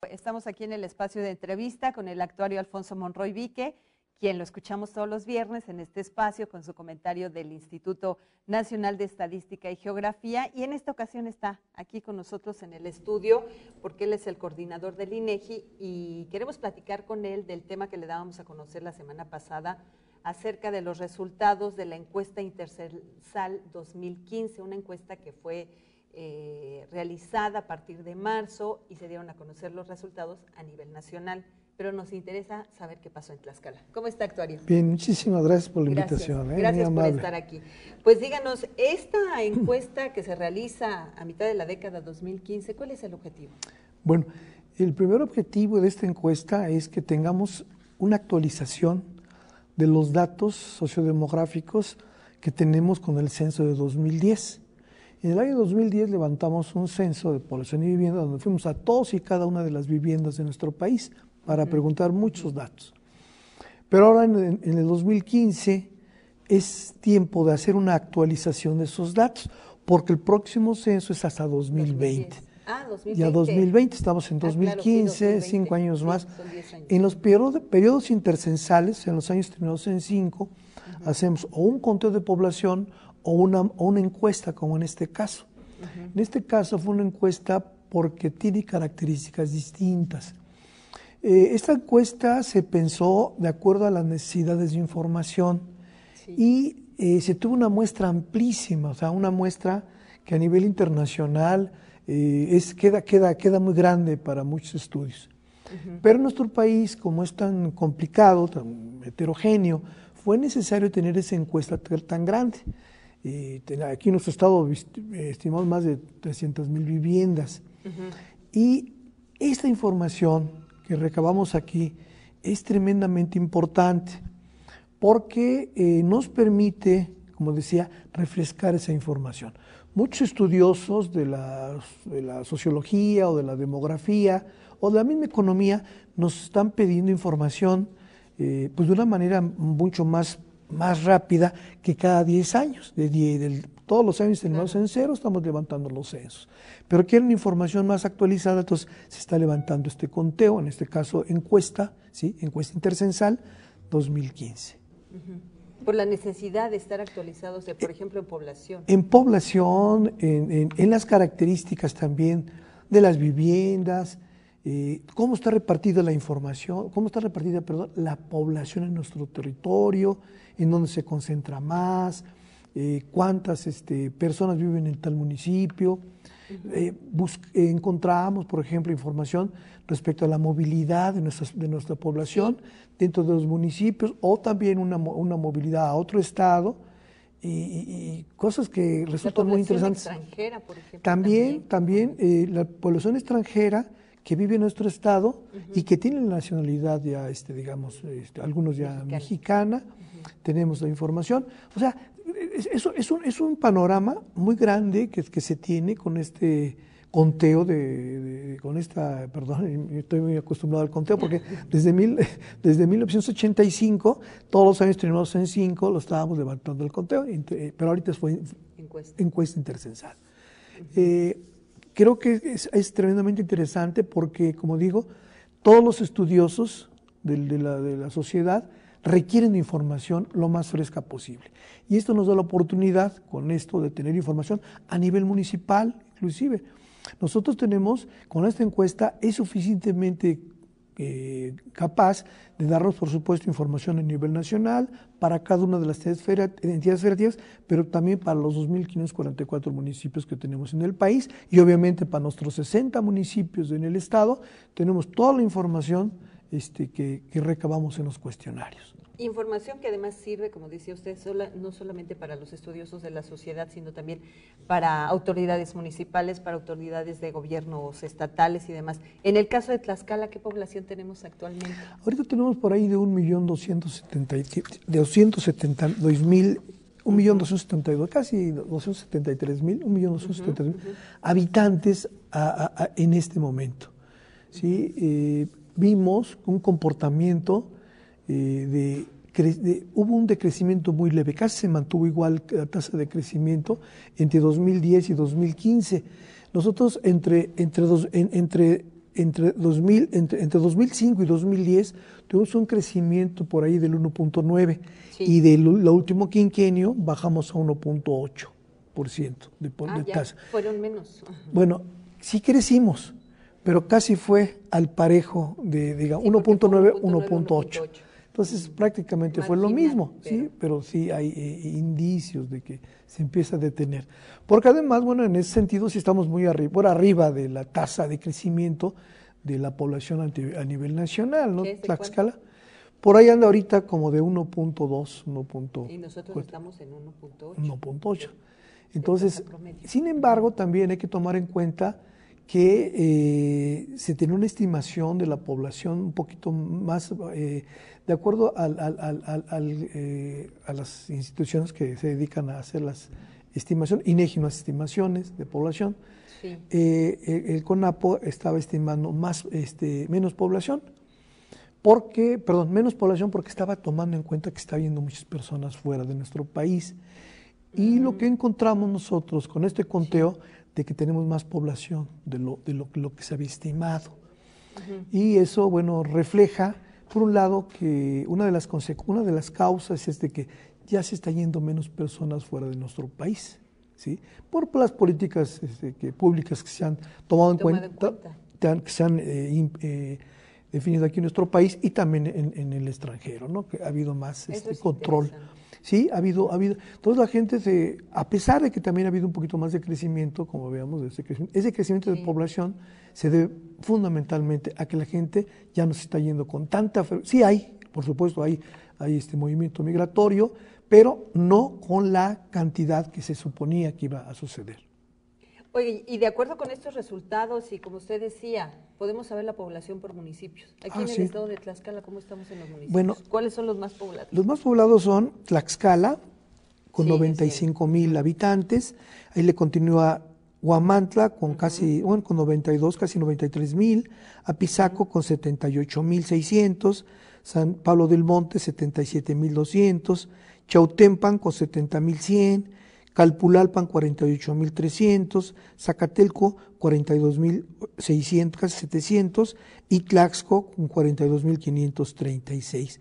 Estamos aquí en el espacio de entrevista con el actuario Alfonso Monroy Vique, quien lo escuchamos todos los viernes en este espacio con su comentario del Instituto Nacional de Estadística y Geografía, y en esta ocasión está aquí con nosotros en el estudio porque él es el coordinador del INEGI y queremos platicar con él del tema que le dábamos a conocer la semana pasada acerca de los resultados de la encuesta Intercensal 2015, una encuesta que fue realizada a partir de marzo y se dieron a conocer los resultados a nivel nacional, pero nos interesa saber qué pasó en Tlaxcala. ¿Cómo está, actuario? Bien, muchísimas gracias por la invitación. Gracias por estar aquí. Pues díganos, esta encuesta que se realiza a mitad de la década 2015, ¿cuál es el objetivo? Bueno, el primer objetivo de esta encuesta es que tengamos una actualización de los datos sociodemográficos que tenemos con el censo de 2010. En el año 2010 levantamos un censo de población y vivienda donde fuimos a todos y cada una de las viviendas de nuestro país para preguntar muchos datos. Pero ahora en el 2015 es tiempo de hacer una actualización de esos datos, porque el próximo censo es hasta 2020. 2020. Ya 2020, estamos en 2015, claro, sí, 5 años más. Son 10 años. En los periodos intercensales, en los años terminados en 5, hacemos o un conteo de población o una encuesta, como en este caso. En este caso fue una encuesta porque tiene características distintas. Esta encuesta se pensó de acuerdo a las necesidades de información y se tuvo una muestra amplísima, o sea, una muestra que a nivel internacional queda muy grande para muchos estudios. Pero en nuestro país, como es tan complicado, tan heterogéneo, fue necesario tener esa encuesta tan grande. Aquí en nuestro estado estimamos más de 300,000 viviendas. Y esta información que recabamos aquí es tremendamente importante porque nos permite, como decía, refrescar esa información. Muchos estudiosos de la sociología o de la demografía o de la misma economía nos están pidiendo información pues de una manera mucho más rápida que cada 10 años. Todos los años tenemos en cero, estamos levantando los censos. Pero quieren información más actualizada, entonces se está levantando este conteo, en este caso encuesta, ¿sí? Encuesta intercensal 2015. Por la necesidad de estar actualizados, por ejemplo, en población. En población, en las características también de las viviendas, cómo está repartida la información, cómo está repartida, la población en nuestro territorio, en dónde se concentra más, cuántas personas viven en tal municipio. Encontramos, por ejemplo, información respecto a la movilidad de nuestra población dentro de los municipios o también una movilidad a otro estado y cosas que resultan muy interesantes. La población extranjera, por ejemplo. También la población extranjera que vive en nuestro estado y que tiene la nacionalidad ya, algunos ya mexicana, tenemos la información. O sea, es un panorama muy grande que se tiene con este conteo perdón, estoy muy acostumbrado al conteo porque desde 1985, todos los años terminados en 5, lo estábamos levantando el conteo, pero ahorita fue encuesta intercensal. Creo que es tremendamente interesante porque, como digo, todos los estudiosos de la sociedad requieren de información lo más fresca posible. Y esto nos da la oportunidad, con esto, de tener información a nivel municipal, inclusive. Nosotros tenemos, con esta encuesta, es suficientemente capaz de darnos, por supuesto, información a nivel nacional para cada una de las entidades federativas, pero también para los 2.544 municipios que tenemos en el país y obviamente para nuestros 60 municipios en el estado, tenemos toda la información que recabamos en los cuestionarios. Información que además sirve, como decía usted, no solamente para los estudiosos de la sociedad, sino también para autoridades municipales, para autoridades de gobiernos estatales y demás. En el caso de Tlaxcala, ¿qué población tenemos actualmente? Ahorita tenemos por ahí de 1.272.000, casi 273.000, 1.273.000 habitantes en este momento. ¿Sí? Vimos un comportamiento hubo un decrecimiento muy leve, casi se mantuvo igual la tasa de crecimiento entre 2010 y 2015. Nosotros entre entre 2005 y 2010 tuvimos un crecimiento por ahí del 1.9 y del último quinquenio bajamos a 1.8% de tasa. Fueron menos. Bueno, sí crecimos, pero casi fue al parejo de, digamos, 1.9, 1.8. Entonces prácticamente fue lo mismo, sí, pero sí hay indicios de que se empieza a detener. Porque además, bueno, en ese sentido sí estamos muy por arriba de la tasa de crecimiento de la población a nivel nacional, ¿no? Tlaxcala. Por ahí anda ahorita como de 1.2, 1.4. Y nosotros estamos en 1.8. 1.8. Entonces, sin embargo, también hay que tomar en cuenta que se tiene una estimación de la población un poquito más, de acuerdo a las instituciones que se dedican a hacer las estimaciones, INEGI, unas estimaciones de población. Sí. El CONAPO estaba estimando menos población, menos población porque estaba tomando en cuenta que está habiendo muchas personas fuera de nuestro país. Y lo que encontramos nosotros con este conteo, de que tenemos más población de lo que se había estimado. Y eso, bueno, refleja, por un lado, que una de las causas es de que ya se está yendo menos personas fuera de nuestro país, ¿sí? Por las políticas públicas que se han tomado en cuenta, que se han definido aquí en nuestro país y también en el extranjero, ¿no? Que ha habido más control. Sí, ha habido. Entonces la gente, a pesar de que también ha habido un poquito más de crecimiento, como veamos, ese crecimiento de población se debe fundamentalmente a que la gente ya no se está yendo con tanta frecuencia. Sí hay, por supuesto, hay este movimiento migratorio, pero no con la cantidad que se suponía que iba a suceder. Oye, y de acuerdo con estos resultados, y como usted decía, podemos saber la población por municipios. Aquí en el estado de Tlaxcala, ¿cómo estamos en los municipios? Bueno, ¿cuáles son los más poblados? Los más poblados son Tlaxcala, con 95,000 habitantes. Ahí le continúa Huamantla, con con 92, casi 93,000. Apizaco, con 78,600. San Pablo del Monte, 77,200. Chautempan, con 70,100. Calpulalpan 48,300, Zacatelco 42,600, casi 700 y Tlaxco con 42,536.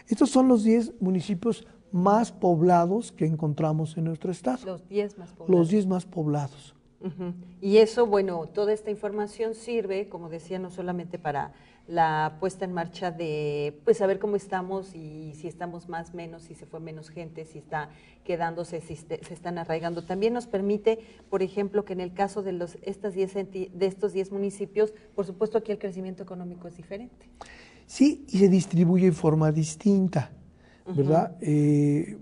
Estos son los 10 municipios más poblados que encontramos en nuestro estado. Los 10 más poblados. Los 10 más poblados. Y eso, bueno, toda esta información sirve, como decía, no solamente para la puesta en marcha de, pues, saber cómo estamos y si estamos más, menos, si se fue menos gente, si está quedándose, si se están arraigando. También nos permite, por ejemplo, que en el caso de estos 10 municipios, por supuesto aquí el crecimiento económico es diferente. Sí, y se distribuye en forma distinta, ¿verdad?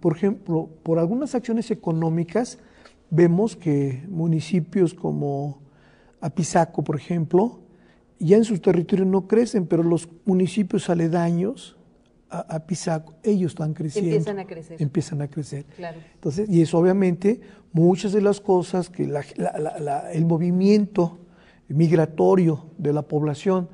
Por ejemplo, por algunas acciones económicas, vemos que municipios como Apizaco, por ejemplo, ya en sus territorios no crecen, pero los municipios aledaños a Apizaco, ellos están creciendo. Empiezan a crecer. Claro. Entonces, y eso obviamente, muchas de las cosas que el movimiento migratorio de la población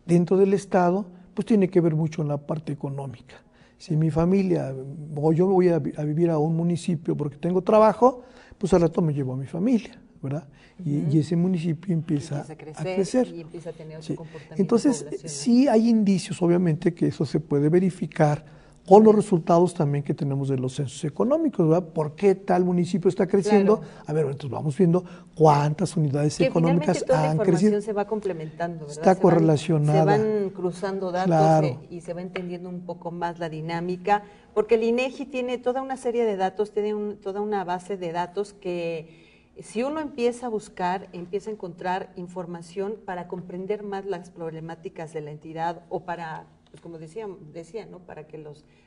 dentro del Estado, pues tiene que ver mucho en la parte económica. Si mi familia, o yo voy a vivir a un municipio porque tengo trabajo, pues al rato me llevo a mi familia, ¿verdad? Y ese municipio empieza a crecer. Y empieza a tener otro comportamiento. Entonces, sí hay indicios, obviamente, que eso se puede verificar con los resultados también que tenemos de los censos económicos, ¿verdad? ¿Por qué tal municipio está creciendo? Claro. A ver, entonces vamos viendo cuántas unidades económicas toda han la crecido. Se va complementando, ¿verdad? Está correlacionada. Se van cruzando datos, claro, y se va entendiendo un poco más la dinámica, porque el INEGI tiene toda una serie de datos, tiene toda una base de datos que si uno empieza a buscar, empieza a encontrar información para comprender más las problemáticas de la entidad o para, pues como decía, ¿no? Para que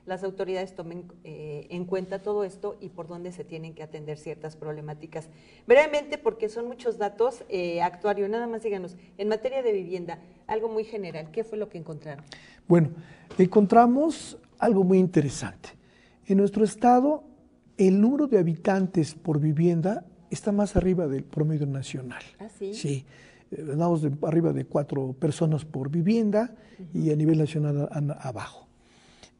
las autoridades tomen en cuenta todo esto y por dónde se tienen que atender ciertas problemáticas. Brevemente, porque son muchos datos, actuario, nada más díganos, en materia de vivienda, algo muy general, ¿qué fue lo que encontraron? Bueno, encontramos algo muy interesante. En nuestro estado, el número de habitantes por vivienda está más arriba del promedio nacional. ¿Ah, sí? Sí, andamos arriba de 4 personas por vivienda y a nivel nacional abajo.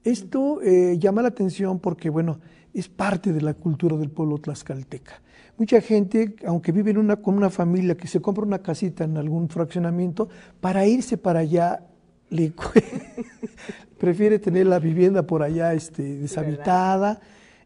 Esto llama la atención porque, bueno, es parte de la cultura del pueblo tlaxcalteca. Mucha gente, aunque vive con una familia que se compra una casita en algún fraccionamiento, para irse para allá, prefiere tener la vivienda por allá deshabitada,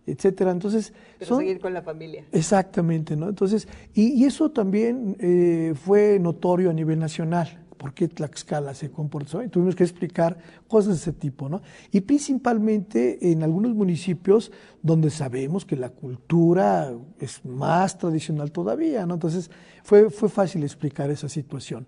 etcétera. Entonces, pero seguir con la familia. Exactamente, ¿no? Entonces, y eso también fue notorio a nivel nacional. ¿Por qué Tlaxcala se comportó? Y tuvimos que explicar cosas de ese tipo, ¿no? Y principalmente en algunos municipios donde sabemos que la cultura es más tradicional todavía, ¿no? Entonces fue fácil explicar esa situación.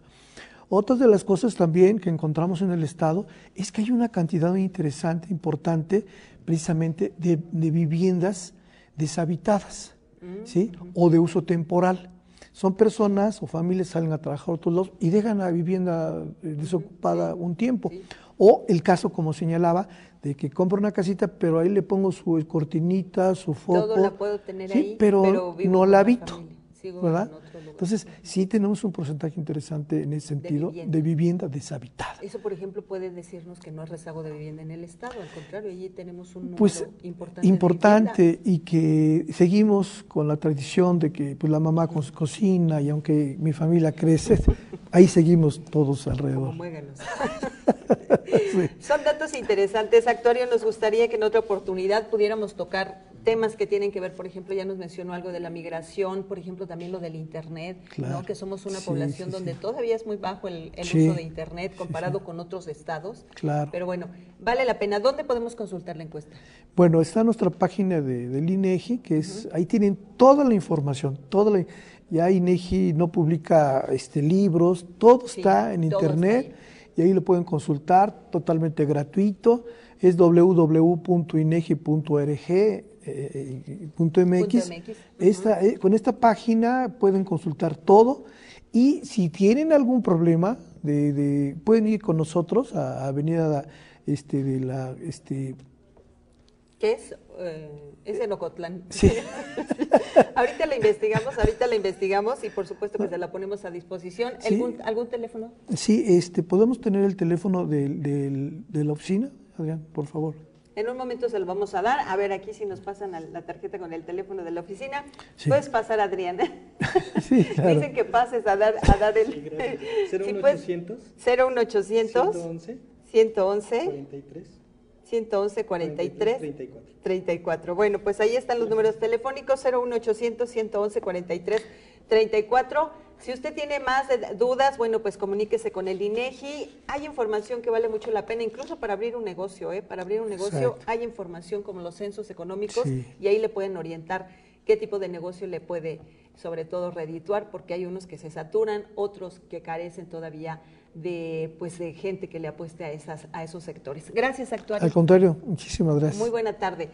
Otra de las cosas también que encontramos en el estado es que hay una cantidad muy interesante, importante, precisamente de viviendas deshabitadas, ¿sí? O de uso temporal. Son personas o familias que salen a trabajar a otros lados y dejan la vivienda desocupada un tiempo. Sí. O el caso, como señalaba, de que compro una casita, pero ahí le pongo su cortinita, su foco. Todo la puedo tener sí, ahí, pero no la habito. ¿Verdad? En Entonces, sí tenemos un porcentaje interesante en ese sentido de vivienda deshabitada. Eso, por ejemplo, puede decirnos que no es rezago de vivienda en el estado, al contrario, allí tenemos un número pues, importante y que seguimos con la tradición de que pues, la mamá cocina y aunque mi familia crece, ahí seguimos todos alrededor. Como muéganos. Sí. Son datos interesantes. Actuario, nos gustaría que en otra oportunidad pudiéramos tocar temas que tienen que ver, por ejemplo, ya nos mencionó algo de la migración, por ejemplo, también lo del Internet, claro, ¿no? Que somos una población donde todavía es muy bajo el uso de Internet comparado con otros estados. Claro. Pero bueno, vale la pena. ¿Dónde podemos consultar la encuesta? Bueno, está nuestra página del INEGI, que es, ahí tienen toda la información, ya INEGI no publica libros, todo está en Internet y ahí lo pueden consultar totalmente gratuito, es www.inegi.org.mx. Con esta página pueden consultar todo y si tienen algún problema, pueden ir con nosotros a Avenida ¿Qué es? Es en Ocotlán. Sí. ahorita la investigamos y por supuesto que se la ponemos a disposición. ¿Sí? ¿Algún teléfono? Sí, podemos tener el teléfono de la oficina, Adrián, por favor. En un momento se lo vamos a dar. A ver, aquí si nos pasan la tarjeta con el teléfono de la oficina. Sí. Puedes pasar, Adrián. Sí, claro. Dicen que pases a dar el... Sí, gracias. 01800. 01800. 111. 111 43 34. Bueno, pues ahí están los números telefónicos, 01800 111 43 34. Si usted tiene más dudas, bueno, pues comuníquese con el INEGI. Hay información que vale mucho la pena, incluso para abrir un negocio, Para abrir un negocio Exacto. Hay información como los censos económicos y ahí le pueden orientar qué tipo de negocio le puede, sobre todo, redituar, porque hay unos que se saturan, otros que carecen todavía de gente que le apueste a esos sectores. Gracias, actuario. Al contrario, muchísimas gracias. Muy buena tarde.